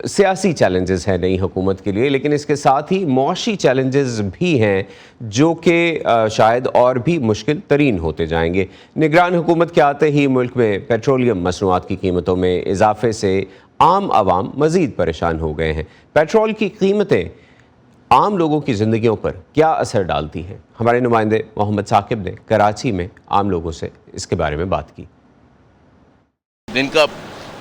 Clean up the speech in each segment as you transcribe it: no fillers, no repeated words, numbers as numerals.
سیاسی چیلنجز ہیں نئی حکومت کے لیے، لیکن اس کے ساتھ ہی معاشی چیلنجز بھی ہیں جو کہ شاید اور بھی مشکل ترین ہوتے جائیں گے۔ نگران حکومت کے آتے ہی ملک میں پیٹرولیم مصنوعات کی قیمتوں میں اضافے سے عام عوام مزید پریشان ہو گئے ہیں۔ پیٹرول کی قیمتیں عام لوگوں کی زندگیوں پر کیا اثر ڈالتی ہیں؟ ہمارے نمائندے محمد ثاقب نے کراچی میں عام لوگوں سے اس کے بارے میں بات کی۔ جن کا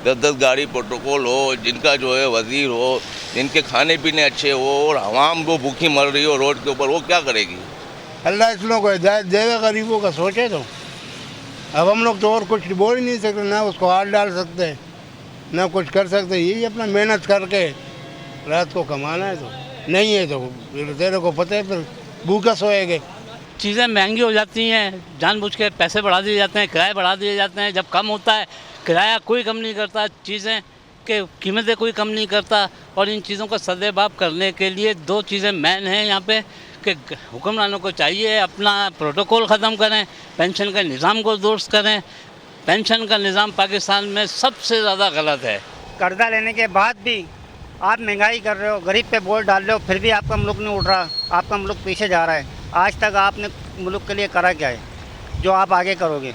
10 گاڑی پروٹوکول ہو، جن کا جو ہے وزیر ہو، جن کے کھانے پینے اچھے ہو، اور عوام کو بھوکی مر رہی ہو روڈ کے اوپر، وہ کیا کرے گی؟ اللہ اس لوگوں کو ہدایت دے گا، غریبوں کا سوچے تو۔ اب ہم لوگ تو اور کچھ بول ہی نہیں سکتے، نہ اس کو ہاتھ ڈال سکتے، نہ کچھ کر سکتے۔ یہی اپنا محنت کر کے رات کو کمانا ہے، تو نہیں ہے تو تیرے کو پتہ ہے پھر بھوکا سوئے گے۔ چیزیں مہنگی ہو جاتی ہیں، جان بوجھ کے پیسے بڑھا دیے جاتے ہیں، کرائے بڑھا دیے جاتے ہیں۔ جب کم ہوتا ہے کرایہ کوئی کم نہیں کرتا، چیزیں کے قیمتیں کوئی کم نہیں کرتا۔ اور ان چیزوں کا سدباب کرنے کے لیے 2 چیزیں مین ہیں یہاں پہ کہ حکمرانوں کو چاہیے اپنا پروٹوکول ختم کریں، پینشن کے نظام کو درست کریں۔ پینشن کا نظام پاکستان میں سب سے زیادہ غلط ہے۔ قرضہ لینے کے بعد بھی آپ مہنگائی کر رہے ہو، غریب پہ بوجھ ڈال رہے ہو، پھر بھی آپ کا ملک نہیں اٹھ رہا، آپ کا ملک پیچھے جا رہا ہے۔ آج تک آپ نے ملک کے لیے کرا کیا ہے جو آپ آگے کرو گے؟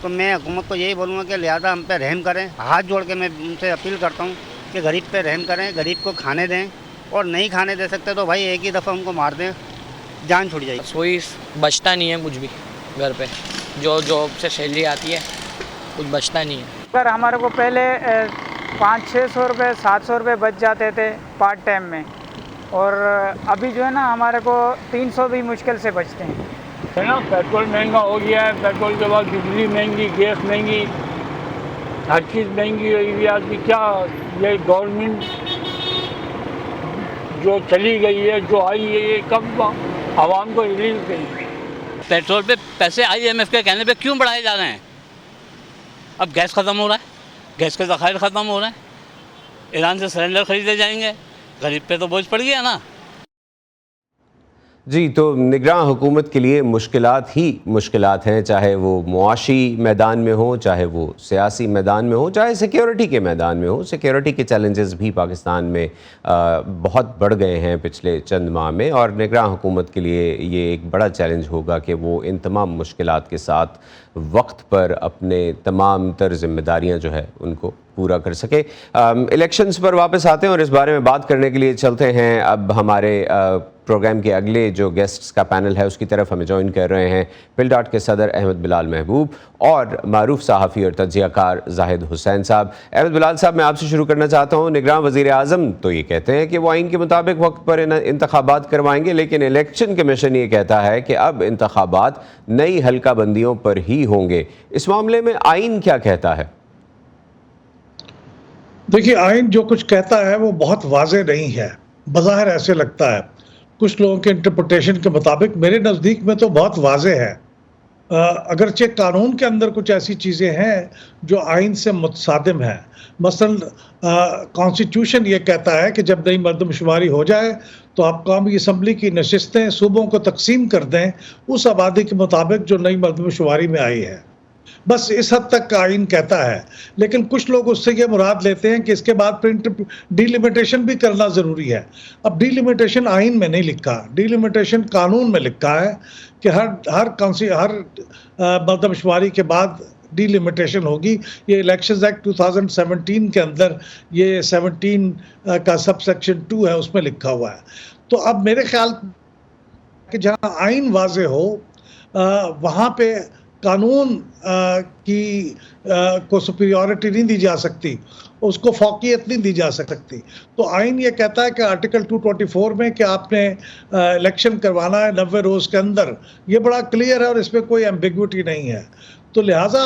تو میں حکومت کو یہی بولوں گا کہ لہٰذا ہم پہ رحم کریں۔ ہاتھ جوڑ کے میں ان سے اپیل کرتا ہوں کہ غریب پہ رحم کریں، غریب کو کھانے دیں، اور نہیں کھانے دے سکتے تو بھائی ایک ہی دفعہ ان کو مار دیں، جان چھوٹ جائے گی۔ کوئی بچتا نہیں ہے کچھ بھی گھر پہ، جو جاب سے سیلری آتی ہے کچھ بچتا نہیں ہے۔ سر ہمارے کو پہلے 500-600 روپے 700 روپے بچ جاتے تھے پارٹ ٹائم میں، اور ابھی جو ہے نا ہمارے کو 300 بھی مشکل سے بچتے ہیں۔ ہے نا، پیٹرول مہنگا ہو گیا ہے، پیٹرول کے بعد بجلی مہنگی، گیس مہنگی، ہر چیز مہنگی ہوئی ہوئی ہے۔ آدمی کیا، یہ گورنمنٹ جو چلی گئی ہے، جو آئی ہے، یہ کب عوام کو ریلیز کرے؟ پیٹرول پہ پیسے IMF کے کہنے پہ کیوں بڑھائے جا رہے ہیں؟ اب گیس ختم ہو رہا ہے، گیس کے ذخائر ختم ہو رہے ہیں، ایران سے سلنڈر خریدے جائیں گے، غریب پہ تو بوجھ پڑ گیا نا۔ جی، تو نگراں حکومت کے لیے مشکلات ہی مشکلات ہیں، چاہے وہ معاشی میدان میں ہوں، چاہے وہ سیاسی میدان میں ہوں، چاہے سیکیورٹی کے میدان میں ہوں۔ سیکیورٹی کے چیلنجز بھی پاکستان میں بہت بڑھ گئے ہیں پچھلے چند ماہ میں، اور نگراں حکومت کے لیے یہ ایک بڑا چیلنج ہوگا کہ وہ ان تمام مشکلات کے ساتھ وقت پر اپنے تمام تر ذمہ داریاں جو ہے ان کو پورا کر سکے۔ الیکشنز پر واپس آتے ہیں اور اس بارے میں بات کرنے کے لیے چلتے ہیں اب ہمارے پروگرام کے اگلے جو گیسٹس کا پینل ہے اس کی طرف ہمیں جوائن کر رہے ہیں پل ڈاٹ کے صدر احمد بلال محبوب اور معروف صحافی اور تجزیہ کار زاہد حسین صاحب۔ احمد بلال صاحب، میں آپ سے شروع کرنا چاہتا ہوں۔ نگراں وزیر اعظم تو یہ کہتے ہیں کہ وہ آئین کے مطابق وقت پر انتخابات کروائیں گے، لیکن الیکشن کمیشن یہ کہتا ہے کہ اب انتخابات نئی حلقہ بندیوں پر ہی ہوں گے۔ اس معاملے میں آئین کیا کہتا ہے؟ دیکھیے، آئین جو کچھ کہتا ہے وہ بہت واضح نہیں ہے، بظاہر ایسے لگتا ہے۔ کچھ لوگوں کے انٹرپریٹیشن کے مطابق میرے نزدیک میں تو بہت واضح ہے۔ اگرچہ قانون کے اندر کچھ ایسی چیزیں ہیں جو آئین سے متصادم ہیں۔ مثلا کانسٹیٹیوشن یہ کہتا ہے کہ جب نئی مردم شماری ہو جائے تو آپ قومی اسمبلی کی نشستیں صوبوں کو تقسیم کر دیں اس آبادی کے مطابق جو نئی مردم شماری میں آئی ہے۔ بس اس حد تک کا آئین کہتا ہے، لیکن کچھ لوگ اس سے یہ مراد لیتے ہیں کہ اس کے بعد پھر ڈیلیمیٹیشن بھی کرنا ضروری ہے۔ اب ڈیلیمیٹیشن آئین میں نہیں لکھا، ڈیلیمیٹیشن قانون میں لکھا ہے کہ ہر مردم شماری کے بعد ڈیلیمیٹیشن ہوگی۔ یہ الیکشنز ایکٹ 2017 کے اندر یہ 17 کا سب سیکشن 2 ہے، اس میں لکھا ہوا ہے۔ تو اب میرے خیال کہ جہاں آئین واضح ہو وہاں پہ قانون کو سپیریورٹی نہیں دی جا سکتی، اس کو فوقیت نہیں دی جا سکتی۔ تو آئین یہ کہتا ہے کہ آرٹیکل 224 میں کہ آپ نے الیکشن کروانا ہے 90 روز کے اندر، یہ بڑا کلیئر ہے اور اس میں کوئی ایمبیگوٹی نہیں ہے۔ تو لہٰذا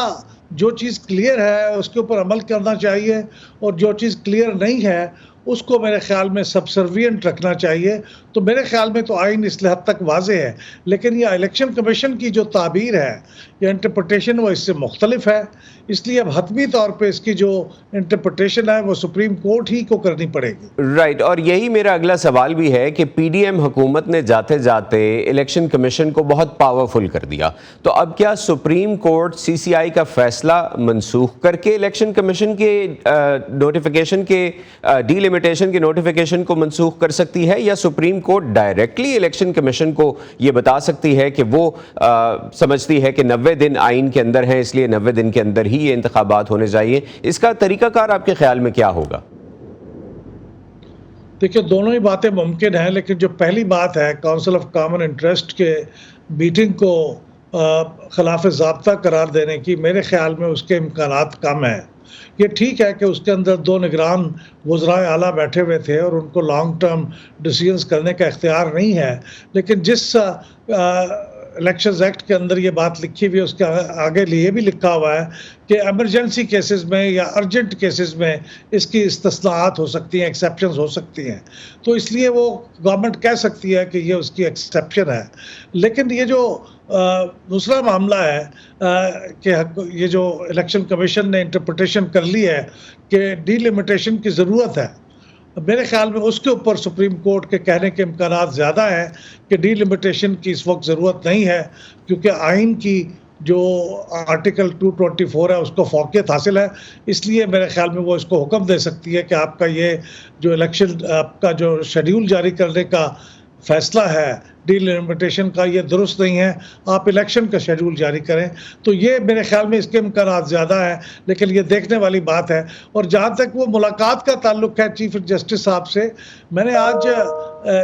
جو چیز کلیئر ہے اس کے اوپر عمل کرنا چاہیے، اور جو چیز کلیئر نہیں ہے اس کو میرے خیال میں سبسروینٹ رکھنا چاہیے۔ تو میرے خیال میں تو آئین اس حد تک واضح ہے، لیکن یہ الیکشن کمیشن کی جو تعبیر ہے یا انٹرپریٹیشن وہ اس سے مختلف ہے، اس لیے اب حتمی طور پہ اس کی جو انٹرپریٹیشن ہے وہ سپریم کورٹ ہی کو کرنی پڑے گی۔ رائٹ، اور یہی میرا اگلا سوال بھی ہے کہ پی ڈی ایم حکومت نے جاتے جاتے الیکشن کمیشن کو بہت پاورفل کر دیا، تو اب کیا سپریم کورٹ CCI کا فیصلہ منسوخ کر کے الیکشن کمیشن کے نوٹیفیکیشن کے ڈیلیمیٹیشن ڈیلیمیٹیشن کی نوٹیفیکیشن کو منسوخ کر سکتی ہے، یا supreme court directly election commission کو یہ بتا سکتی ہے کہ وہ سمجھتی ہے کہ 90 دن آئین کے اندر ہیں، اس لیے 90 دن کے اندر ہی یہ انتخابات ہونے چاہیے؟ اس کا طریقہ کار آپ کے خیال میں کیا ہوگا؟ دیکھیں، دونوں ہی باتیں ممکن ہیں، لیکن جو پہلی بات ہے کونسل آف کامن انٹرسٹ کے میٹنگ کو خلاف ضابطہ قرار دینے کی، میرے خیال میں اس کے امکانات کم ہیں۔ یہ ٹھیک ہے کہ اس کے اندر 2 نگران وزرائے اعلیٰ بیٹھے ہوئے تھے اور ان کو لانگ ٹرم ڈیسیژنز کرنے کا اختیار نہیں ہے، لیکن جس الیکشنز ایکٹ کے اندر یہ بات لکھی ہوئی ہے اس کے آگے یہ بھی لکھا ہوا ہے کہ ایمرجنسی کیسز میں یا ارجنٹ کیسز میں اس کی استثناءات ہو سکتی ہیں، ایکسیپشنز ہو سکتی ہیں، تو اس لیے وہ گورنمنٹ کہہ سکتی ہے کہ یہ اس کی ایکسیپشن ہے۔ لیکن یہ جو دوسرا معاملہ ہے کہ یہ جو الیکشن کمیشن نے انٹرپریٹیشن کر لی ہے کہ ڈی لمیٹیشن کی ضرورت ہے، میرے خیال میں اس کے اوپر سپریم کورٹ کے کہنے کے امکانات زیادہ ہیں کہ ڈی لمیٹیشن کی اس وقت ضرورت نہیں ہے، کیونکہ آئین کی جو آرٹیکل 224 ہے اس کو فوقیت حاصل ہے۔ اس لیے میرے خیال میں وہ اس کو حکم دے سکتی ہے کہ آپ کا یہ جو الیکشن آپ کا جو شیڈیول جاری کرنے کا فیصلہ ہے ڈی لمیٹیشن کا، یہ درست نہیں ہے، آپ الیکشن کا شیڈیول جاری کریں۔ تو یہ میرے خیال میں اس کے امکانات زیادہ ہیں، لیکن یہ دیکھنے والی بات ہے۔ اور جہاں تک وہ ملاقات کا تعلق ہے چیف جسٹس صاحب سے، میں نے آج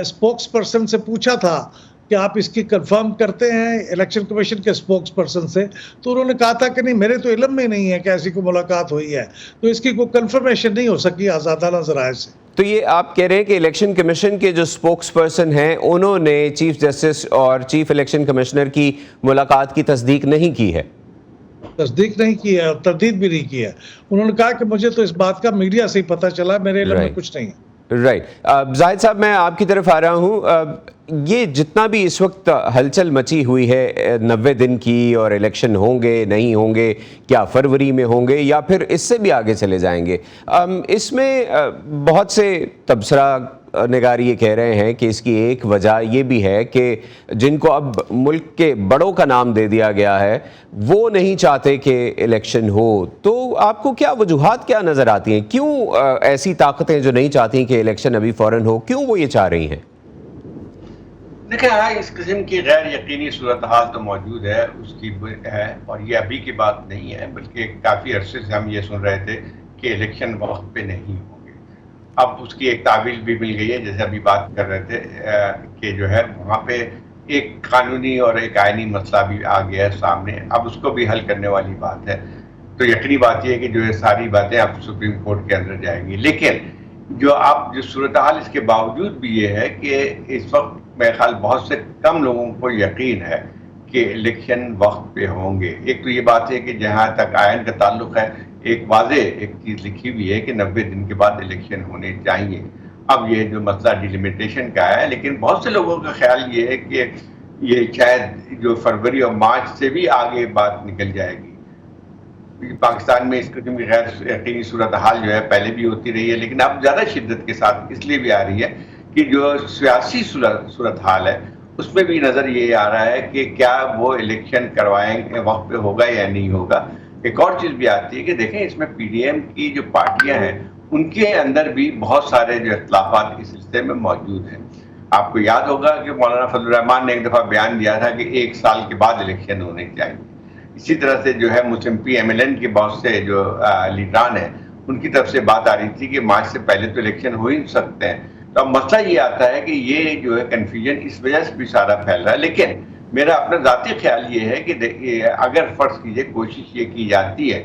اسپوکس پرسن سے پوچھا تھا کہ آپ اس کی کنفرم کرتے ہیں الیکشن کمیشن کے اسپوکس پرسن سے، تو انہوں نے کہا تھا کہ نہیں، میرے تو علم میں نہیں ہے کہ ایسی کوئی ملاقات ہوئی ہے، تو اس کی کوئی کنفرمیشن نہیں ہو سکی آزادانہ ذرائع سے۔ تو یہ آپ کہہ رہے ہیں کہ الیکشن کمیشن کے جو اسپوکس پرسن ہیں انہوں نے چیف جسٹس اور چیف الیکشن کمشنر کی ملاقات کی تصدیق نہیں کی ہے؟ تصدیق نہیں کی ہے اور تردید بھی نہیں کی ہے۔ انہوں نے کہا کہ مجھے تو اس بات کا میڈیا سے ہی پتہ چلا، میرے علم میں کچھ نہیں ہے۔ رائٹ، زاہد صاحب میں آپ کی طرف آ رہا ہوں۔ یہ جتنا بھی اس وقت ہلچل مچی ہوئی ہے 90 دن کی، اور الیکشن ہوں گے نہیں ہوں گے، کیا فروری میں ہوں گے یا پھر اس سے بھی آگے چلے جائیں گے، اس میں بہت سے تبصرہ نگار یہ کہہ رہے ہیں کہ اس کی ایک وجہ یہ بھی ہے کہ جن کو اب ملک کے بڑوں کا نام دے دیا گیا ہے وہ نہیں چاہتے کہ الیکشن ہو۔ تو آپ کو کیا وجوہات کیا نظر آتی ہیں؟ کیوں ایسی طاقتیں جو نہیں چاہتی کہ الیکشن ابھی فوراً ہو، کیوں وہ یہ چاہ رہی ہیں؟ دیکھیں، اس قسم کی غیر یقینی صورتحال تو موجود ہے، اس کی ہے، اور یہ ابھی کی بات نہیں ہے، بلکہ کافی عرصے سے ہم یہ سن رہے تھے کہ الیکشن وقت پہ نہیں ہوں گے۔ اب اس کی ایک تعویل بھی مل گئی ہے، جیسے ابھی بات کر رہے تھے کہ جو ہے وہاں پہ ایک قانونی اور ایک آئینی مسئلہ بھی آ گیا ہے سامنے، اب اس کو بھی حل کرنے والی بات ہے۔ تو یقینی بات یہ ہے کہ جو یہ ساری باتیں اب سپریم کورٹ کے اندر جائیں گی، لیکن جو صورتحال اس کے باوجود بھی یہ ہے کہ اس وقت میرے خیال بہت سے کم لوگوں کو یقین ہے کہ الیکشن وقت پہ ہوں گے۔ ایک تو یہ بات ہے کہ جہاں تک آئین کا تعلق ہے، ایک واضح ایک چیز لکھی ہوئی ہے کہ 90 دن کے بعد الیکشن ہونے چاہیے۔ اب یہ جو مسئلہ ڈیلیمیٹیشن کا ہے، لیکن بہت سے لوگوں کا خیال یہ ہے کہ یہ شاید جو فروری اور مارچ سے بھی آگے بات نکل جائے گی۔ پاکستان میں اس قسم کی غیر یقینی صورتحال جو ہے پہلے بھی ہوتی رہی ہے، لیکن اب زیادہ شدت کے ساتھ اس لیے بھی آ رہی ہے کہ جو سیاسی صورتحال ہے اس میں بھی نظر یہ آ رہا ہے کہ کیا وہ الیکشن کروائیں گے وقت پہ ہوگا یا نہیں ہوگا۔ ایک اور چیز بھی آتی ہے کہ دیکھیں اس میں پی ڈی ایم کی جو پارٹیاں ہیں ان کے اندر بھی بہت سارے جو اختلافات اس سلسلے میں موجود ہیں۔ آپ کو یاد ہوگا کہ مولانا فضل الرحمان نے ایک دفعہ بیان دیا تھا کہ 1 سال کے بعد الیکشن ہونے چاہیے۔ اسی طرح سے جو ہے مسلم پی ایم ایل این کے بہت سے جو لیڈران ہیں ان کی طرف سے بات آ رہی تھی کہ مارچ سے پہلے تو الیکشن ہو ہی نہیں سکتے ہیں۔ تو اب مسئلہ یہ آتا ہے کہ یہ جو ہے کنفیوژن اس وجہ سے بھی سارا پھیل رہا ہے، لیکن میرا اپنا ذاتی خیال یہ ہے کہ اگر فرض کیجئے کوشش یہ کی جاتی ہے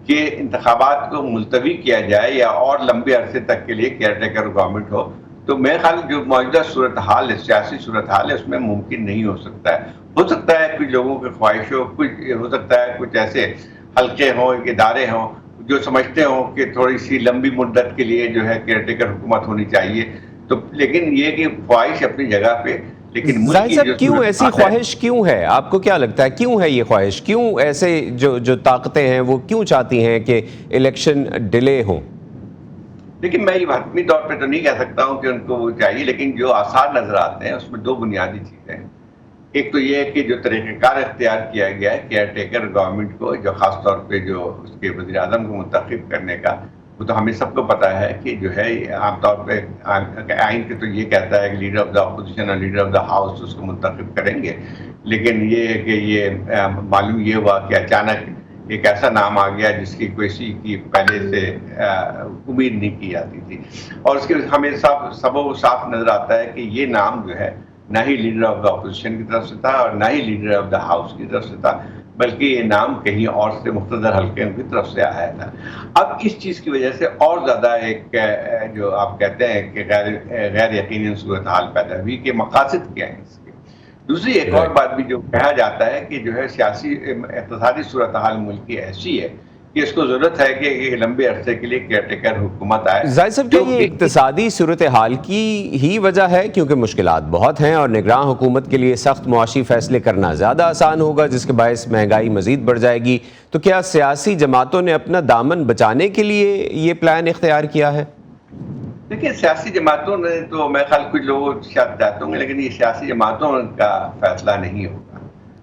کہ انتخابات کو ملتوی کیا جائے یا اور لمبے عرصے تک کے لیے کیئر ٹیکر گورنمنٹ ہو، تو میرے خیال جو موجودہ صورتحال ہے، سیاسی صورتحال ہے، اس میں ممکن نہیں ہو سکتا ہے۔ ہو سکتا ہے کچھ لوگوں کی خواہش ہو، ہو سکتا ہے کچھ ایسے حلقے ہوں، ادارے ہوں جو سمجھتے ہوں کہ تھوڑی سی لمبی مدت کے لیے جو ہے کیئر ٹیکر حکومت ہونی چاہیے، تو لیکن یہ کہ خواہش اپنی جگہ پہ، لیکن زاہد صاحب کیوں ایسی خواہش کیوں ہے؟ آپ کو کیا لگتا ہے کیوں ہے یہ خواہش؟ کیوں ایسے جو طاقتیں ہیں وہ کیوں چاہتی ہیں کہ الیکشن ڈیلے ہوں؟ لیکن میں یہ حتمی طور پہ تو نہیں کہہ سکتا ہوں کہ ان کو وہ چاہیے، لیکن جو آثار نظر آتے ہیں اس میں 2 بنیادی چیزیں ہیں۔ ایک تو یہ ہے کہ جو طریقہ کار اختیار کیا گیا ہے کیئر ٹیکر گورنمنٹ کو، جو خاص طور پہ جو اس کے وزیر اعظم کو منتخب کرنے کا، وہ تو ہمیں سب کو پتہ ہے کہ جو ہے عام طور پہ آئین کے تو یہ کہتا ہے کہ لیڈر آف دا اپوزیشن اور لیڈر آف دا ہاؤس اس کو منتخب کریں گے، لیکن یہ ہے کہ یہ معلوم یہ ہوا کہ اچانک ایک ایسا نام آ گیا جس کی کسی کی پہلے سے امید نہیں کی جاتی تھی، اور اس کے ہمیں صاف نظر آتا ہے کہ یہ نام جو ہے نہ ہی لیڈر آف دا اپوزیشن کی طرف سے تھا اور نہ ہی لیڈر آف دا ہاؤس کی طرف سے تھا، بلکہ یہ نام کہیں اور سے مقتدر حلقے کی طرف سے آیا تھا۔ اب اس چیز کی وجہ سے اور زیادہ ایک جو آپ کہتے ہیں کہ غیر یقینی صورتحال پیدا ہوئی کہ مقاصد کیا ہیں اس کے۔ دوسری ایک اور بات بھی جو کہا جاتا ہے کہ جو ہے سیاسی اقتصادی صورتحال ملک کی ایسی ہے کہ اس کو ضرورت ہے کہ ایک لمبے عرصے کے لیے کیئر ٹیکر حکومت آئے۔ زاہد صاحب، کیا یہ اقتصادی صورتحال کی ہی وجہ ہے کیونکہ مشکلات بہت ہیں اور نگراں حکومت کے لیے سخت معاشی فیصلے کرنا زیادہ آسان ہوگا جس کے باعث مہنگائی مزید بڑھ جائے گی، تو کیا سیاسی جماعتوں نے اپنا دامن بچانے کے لیے یہ پلان اختیار کیا ہے؟ دیکھیں، سیاسی جماعتوں نے تو میں خیال کچھ لوگ شاید چاہتے ہوں گے، لیکن یہ سیاسی جماعتوں کا فیصلہ نہیں ہوگا،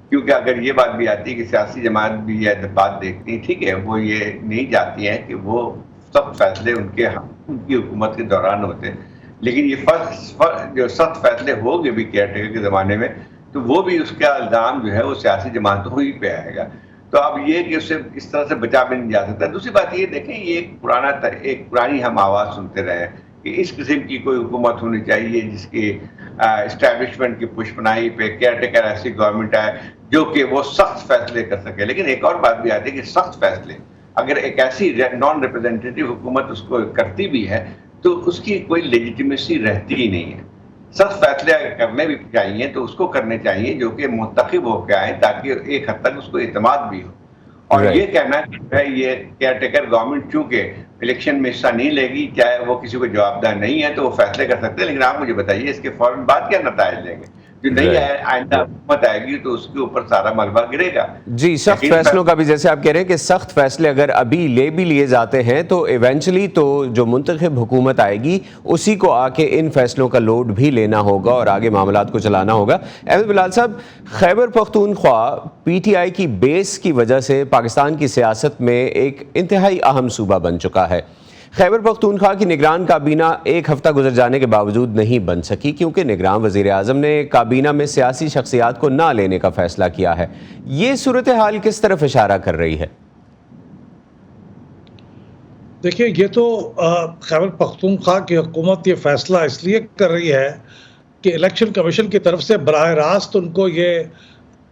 کیونکہ اگر یہ بات بھی آتی ہے کہ سیاسی جماعت بھی یہ بات دیکھتی ہیں، ٹھیک ہے وہ یہ نہیں چاہتی ہیں کہ وہ سخت فیصلے ان کی حکومت کے دوران ہوتے، لیکن یہ جو سخت فیصلے ہو گے بھی کیئر ٹیکر کے زمانے میں تو وہ بھی اس کا الزام جو ہے وہ سیاسی جماعتوں ہی پہ آئے گا۔ تو اب یہ کہ اسے اس طرح سے بچا بھی نہیں جا سکتا۔ دوسری بات یہ دیکھیں، یہ ایک پرانی ہم آواز سنتے رہے کہ اس قسم کی کوئی حکومت ہونی چاہیے جس کی اسٹیبلشمنٹ کی پشپناہی پہ کیئر ٹیکر ایسی گورنمنٹ ہے جو کہ وہ سخت فیصلے کر سکے۔ لیکن ایک اور بات بھی آتی ہے کہ سخت فیصلے اگر ایک ایسی نان ریپرزینٹیٹیو حکومت اس کو کرتی بھی ہے تو اس کی کوئی لیجیٹیمیسی رہتی ہی نہیں ہے۔ سخت فیصلے اگر کرنے بھی چاہیے تو اس کو کرنے چاہیے جو کہ منتخب ہو کے آئیں تاکہ ایک حد تک اس کو اعتماد بھی ہو۔ اور یہ کہنا کہ یہ کیئر ٹیکر گورنمنٹ چونکہ الیکشن میں حصہ نہیں لے گی، چاہے وہ کسی کو جواب دہ نہیں ہے تو وہ فیصلے کر سکتے ہیں، لیکن آپ مجھے بتائیے اس کے فوراً بعد کیا نتائج لیں گے؟ جو نہیں آئندہ حکومت آئے گی تو اس کے اوپر سارا ملبہ گرے گا۔ جی، سخت فیصلوں کا بھی جیسے آپ کہہ رہے ہیں کہ سخت فیصلے اگر ابھی لے بھی لیے جاتے ہیں تو ایونچولی تو جو منتخب حکومت آئے گی اسی کو آ کے ان فیصلوں کا لوڈ بھی لینا ہوگا اور آگے معاملات کو چلانا ہوگا۔ احمد بلال صاحب، Khyber Pakhtunkhwa P T I کی بیس کی وجہ سے پاکستان کی سیاست میں ایک انتہائی اہم صوبہ بن چکا ہے۔ خیبر پختونخوا کی نگران کابینہ ایک ہفتہ گزر جانے کے باوجود نہیں بن سکی کیونکہ نگران وزیر اعظم نے کابینہ میں سیاسی شخصیات کو نہ لینے کا فیصلہ کیا ہے۔ یہ صورتحال کس طرف اشارہ کر رہی ہے؟ دیکھیں، یہ تو خیبر پختونخوا کی حکومت یہ فیصلہ اس لیے کر رہی ہے کہ الیکشن کمیشن کی طرف سے براہ راست ان کو یہ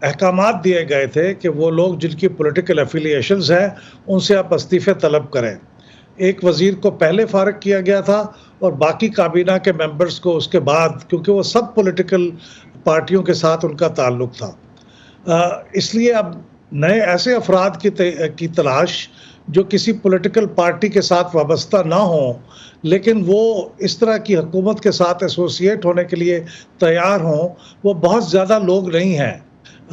احکامات دیے گئے تھے کہ وہ لوگ جن کی پولیٹیکل ایفیلیشنز ہیں ان سے آپ استعفے طلب کریں۔ ایک وزیر کو پہلے فارغ کیا گیا تھا اور باقی کابینہ کے ممبرز کو اس کے بعد، کیونکہ وہ سب پولیٹیکل پارٹیوں کے ساتھ ان کا تعلق تھا، اس لیے اب نئے ایسے افراد کی تلاش جو کسی پولیٹیکل پارٹی کے ساتھ وابستہ نہ ہوں لیکن وہ اس طرح کی حکومت کے ساتھ ایسوسیٹ ہونے کے لیے تیار ہوں، وہ بہت زیادہ لوگ نہیں ہیں،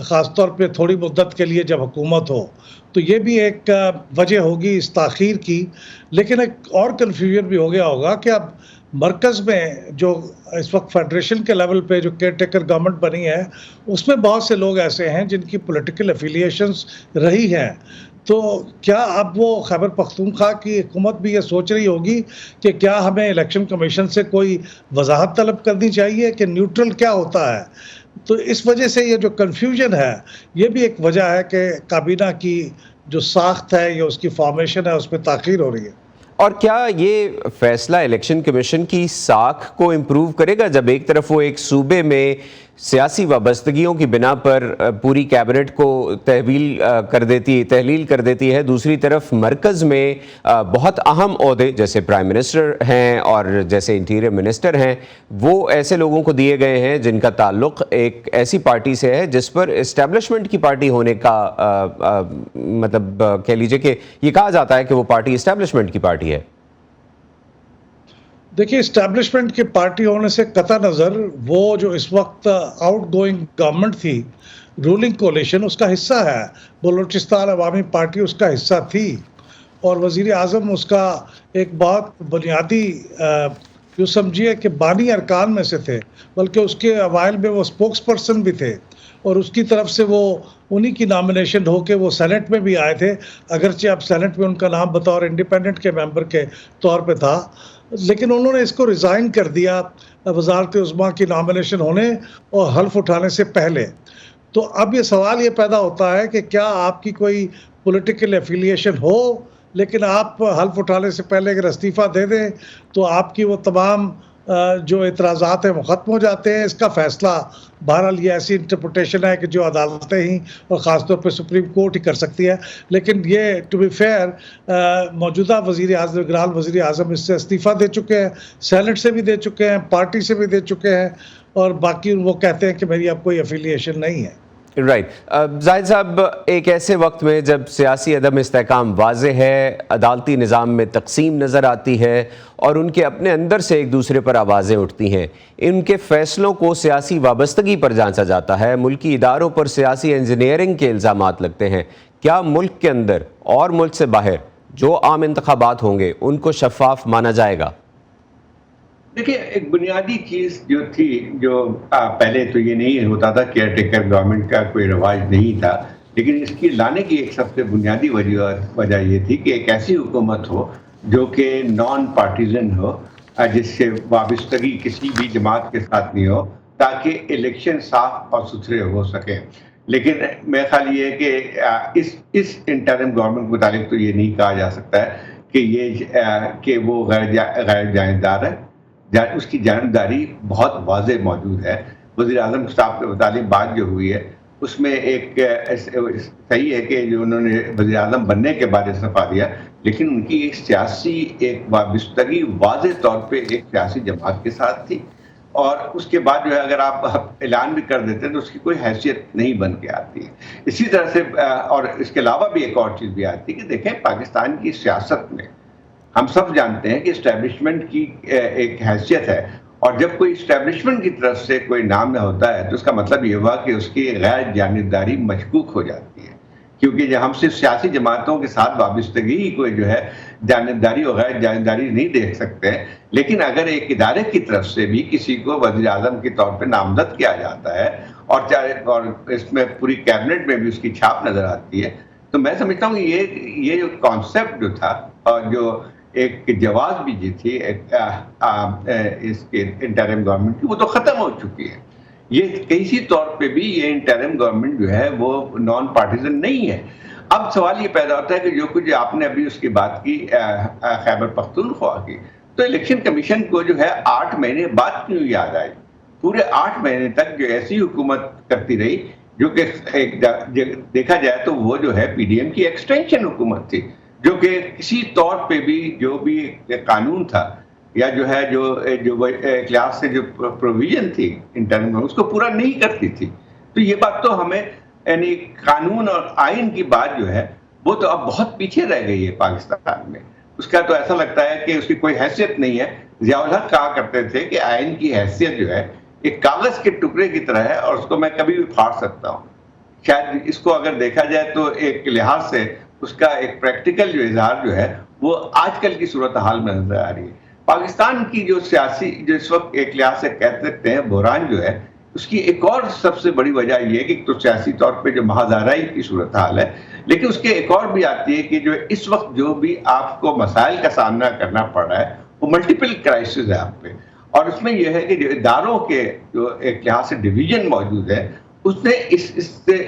خاص طور پہ تھوڑی مدت کے لیے جب حکومت ہو۔ تو یہ بھی ایک وجہ ہوگی اس تاخیر کی۔ لیکن ایک اور کنفیوژن بھی ہو گیا ہوگا کہ اب مرکز میں جو اس وقت فیڈریشن کے لیول پہ جو کیئر ٹیکر گورنمنٹ بنی ہے اس میں بہت سے لوگ ایسے ہیں جن کی پولیٹیکل ایفیلیشنز رہی ہیں، تو کیا اب وہ خیبر پختونخوا کی حکومت بھی یہ سوچ رہی ہوگی کہ کیا ہمیں الیکشن کمیشن سے کوئی وضاحت طلب کرنی چاہیے کہ نیوٹرل کیا ہوتا ہے؟ تو اس وجہ سے یہ جو کنفیوژن ہے یہ بھی ایک وجہ ہے کہ کابینہ کی جو ساخت ہے یا اس کی فارمیشن ہے اس میں تاخیر ہو رہی ہے۔ اور کیا یہ فیصلہ الیکشن کمیشن کی ساکھ کو امپروو کرے گا جب ایک طرف وہ ایک صوبے میں سیاسی وابستگیوں کی بنا پر پوری کیبنٹ کو تحلیل کر دیتی ہے، دوسری طرف مرکز میں بہت اہم عہدے جیسے پرائم منسٹر ہیں اور جیسے انٹیریئر منسٹر ہیں وہ ایسے لوگوں کو دیے گئے ہیں جن کا تعلق ایک ایسی پارٹی سے ہے جس پر اسٹیبلشمنٹ کی پارٹی ہونے کا مطلب کہہ لیجئے کہ یہ کہا جاتا ہے کہ وہ پارٹی اسٹیبلشمنٹ کی پارٹی ہے۔ دیکھیے، اسٹیبلشمنٹ کی پارٹی ہونے سے قطع نظر وہ جو اس وقت آؤٹ گوئنگ گورنمنٹ تھی، رولنگ کولیشن، اس کا حصہ ہے۔ بلوچستان عوامی پارٹی اس کا حصہ تھی اور وزیر اعظم اس کا ایک بہت بنیادی جو سمجھیے کہ بانی ارکان میں سے تھے، بلکہ اس کے اوائل میں وہ اسپوکس پرسن بھی تھے۔ اور اس کی طرف سے وہ انہی کی نامینیشن ہو کے وہ سینٹ میں بھی آئے تھے، اگرچہ اب سینٹ میں ان کا نام بطور انڈیپینڈنٹ کے ممبر کے طور پہ تھا، لیکن انہوں نے اس کو ریزائن کر دیا وزارت عظمیٰ کی نامینیشن ہونے اور حلف اٹھانے سے پہلے۔ تو اب یہ سوال یہ پیدا ہوتا ہے کہ کیا آپ کی کوئی پولیٹیکل ایفیلیشن ہو لیکن آپ حلف اٹھانے سے پہلے اگر استعفیٰ دے دیں تو آپ کی وہ تمام جو اعتراضات ہیں وہ ختم ہو جاتے ہیں۔ اس کا فیصلہ بہرحال یہ ایسی انٹرپریٹیشن ہے کہ جو عدالتیں ہی اور خاص طور پہ سپریم کورٹ ہی کر سکتی ہے، لیکن یہ ٹو بی فیئر موجودہ وزیر اعظم گرال وزیر اعظم اس سے استعفیٰ دے چکے ہیں، سینٹ سے بھی دے چکے ہیں، پارٹی سے بھی دے چکے ہیں، اور باقی وہ کہتے ہیں کہ میری اب کوئی افیلیشن نہیں ہے۔ رائٹ زاہد صاحب، ایک ایسے وقت میں جب سیاسی عدم استحکام واضح ہے، عدالتی نظام میں تقسیم نظر آتی ہے اور ان کے اپنے اندر سے ایک دوسرے پر آوازیں اٹھتی ہیں، ان کے فیصلوں کو سیاسی وابستگی پر جانچا جاتا ہے، ملکی اداروں پر سیاسی انجینئرنگ کے الزامات لگتے ہیں، کیا ملک کے اندر اور ملک سے باہر جو عام انتخابات ہوں گے ان کو شفاف مانا جائے گا؟ دیکھیے، ایک بنیادی چیز جو تھی، جو پہلے تو یہ نہیں ہوتا تھا، کیئر ٹیکر گورنمنٹ کا کوئی رواج نہیں تھا، لیکن اس کی لانے کی ایک سب سے بنیادی وجہ یہ تھی کہ ایک ایسی حکومت ہو جو کہ نان پارٹیزن ہو، جس سے وابستگی کسی بھی جماعت کے ساتھ نہیں ہو، تاکہ الیکشن صاف اور ستھرے ہو سکیں۔ لیکن میرا خیال یہ ہے کہ اس انٹرم گورنمنٹ کے متعلق تو یہ نہیں کہا جا سکتا ہے کہ وہ غیر جانبدار ہے۔ اس کی جانبداری بہت واضح موجود ہے۔ وزیر اعظم صاحب کے متعلق بات جو ہوئی ہے اس میں ایک صحیح ہے کہ جو انہوں نے وزیر اعظم بننے کے بعد استعفیٰ دیا، لیکن ان کی ایک سیاسی ایک وابستگی واضح طور پہ ایک سیاسی جماعت کے ساتھ تھی، اور اس کے بعد جو ہے اگر آپ اعلان بھی کر دیتے ہیں تو اس کی کوئی حیثیت نہیں بن کے آتی ہے۔ اسی طرح سے اور اس کے علاوہ بھی ایک اور چیز بھی آتی ہے کہ دیکھیں، پاکستان کی سیاست میں ہم سب جانتے ہیں کہ اسٹیبلشمنٹ کی ایک حیثیت ہے، اور جب کوئی اسٹیبلشمنٹ کی طرف سے کوئی نام نہ ہوتا ہے تو اس کا مطلب یہ ہوا کہ اس کی غیر جانبداری مشکوک ہو جاتی ہے، کیونکہ جب ہم صرف سیاسی جماعتوں کے ساتھ وابستگی ہی کوئی جو ہے جانبداری اور غیر جانبداری نہیں دیکھ سکتے ہیں، لیکن اگر ایک ادارے کی طرف سے بھی کسی کو وزیر اعظم کے طور پہ نامزد کیا جاتا ہے اور اس میں پوری کیبنٹ میں بھی اس کی چھاپ نظر آتی ہے، تو میں سمجھتا ہوں کہ یہ جو کانسیپٹ جو تھا اور جو ایک جواز بھی جو تھی اس کے انٹرم گورنمنٹ کی، وہ تو ختم ہو چکی ہے۔ یہ کسی طور پہ بھی یہ انٹرم گورنمنٹ جو ہے وہ نان پارٹیزن نہیں ہے۔ اب سوال یہ پیدا ہوتا ہے کہ جو کچھ آپ نے ابھی اس کی بات کی خیبر پختونخوا کی، تو الیکشن کمیشن کو جو ہے 8 مہینے بعد کیوں یاد آئی؟ پورے 8 مہینے تک جو ایسی حکومت کرتی رہی جو کہ دیکھا جائے تو وہ جو ہے پی ڈی ایم کی ایکسٹینشن حکومت تھی، جو کہ کسی طور پہ بھی جو بھی قانون تھا یا جو ہے جو کلاس سے جو پروویژن تھی انٹرنل میں، اس کو پورا نہیں کرتی تھی۔ تو یہ بات تو ہمیں یعنی قانون اور آئین کی بات جو ہے وہ تو اب بہت پیچھے رہ گئی ہے پاکستان میں۔ اس کا تو ایسا لگتا ہے کہ اس کی کوئی حیثیت نہیں ہے۔ ضیاء الحق کہا کرتے تھے کہ آئین کی حیثیت جو ہے ایک کاغذ کے ٹکڑے کی طرح ہے اور اس کو میں کبھی بھی پھاڑ سکتا ہوں۔ شاید اس کو اگر دیکھا جائے تو ایک لحاظ سے اس کا ایک پریکٹیکل جو اظہار جو ہے وہ آج کل کی صورتحال میں نظر آ رہی ہے۔ پاکستان کی جو سیاسی جو اس وقت ایک لحاظ سے کہہ سکتے ہیں بحران جو ہے، اس کی ایک اور سب سے بڑی وجہ یہ ہے کہ تو سیاسی طور پہ جو محض آرائی کی صورتحال ہے، لیکن اس کے ایک اور بھی آتی ہے کہ جو اس وقت جو بھی آپ کو مسائل کا سامنا کرنا پڑ رہا ہے وہ ملٹیپل کرائسس ہے آپ پہ، اور اس میں یہ ہے کہ جو اداروں کے جو ایک لحاظ سے ڈویژن موجود ہے، اس نے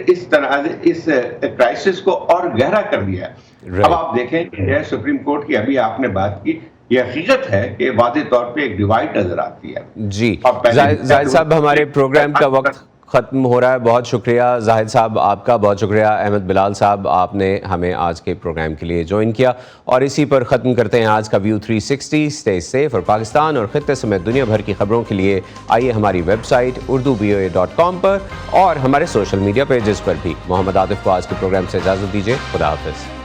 اس طرح اس کرائسس کو اور گہرا کر دیا ہے۔ اب آپ دیکھیں کہ سپریم کورٹ کی ابھی آپ نے بات کی، یہ حقیقت ہے کہ واضح طور پہ ایک ڈیوائڈ نظر آتی ہے۔ جی زاہد صاحب، ہمارے پروگرام کا وقت ختم ہو رہا ہے۔ بہت شکریہ زاہد صاحب آپ کا، بہت شکریہ احمد بلال صاحب، آپ نے ہمیں آج کے پروگرام کے لیے جوائن کیا، اور اسی پر ختم کرتے ہیں آج کا ویو 360۔ اسٹے سیف، اور پاکستان اور خطے سمیت دنیا بھر کی خبروں کے لیے آئیے ہماری ویب سائٹ urduvoa.com پر اور ہمارے سوشل میڈیا پیجز پر بھی۔ محمد عاطف کو آج کے پروگرام سے اجازت دیجیے، خدا حافظ۔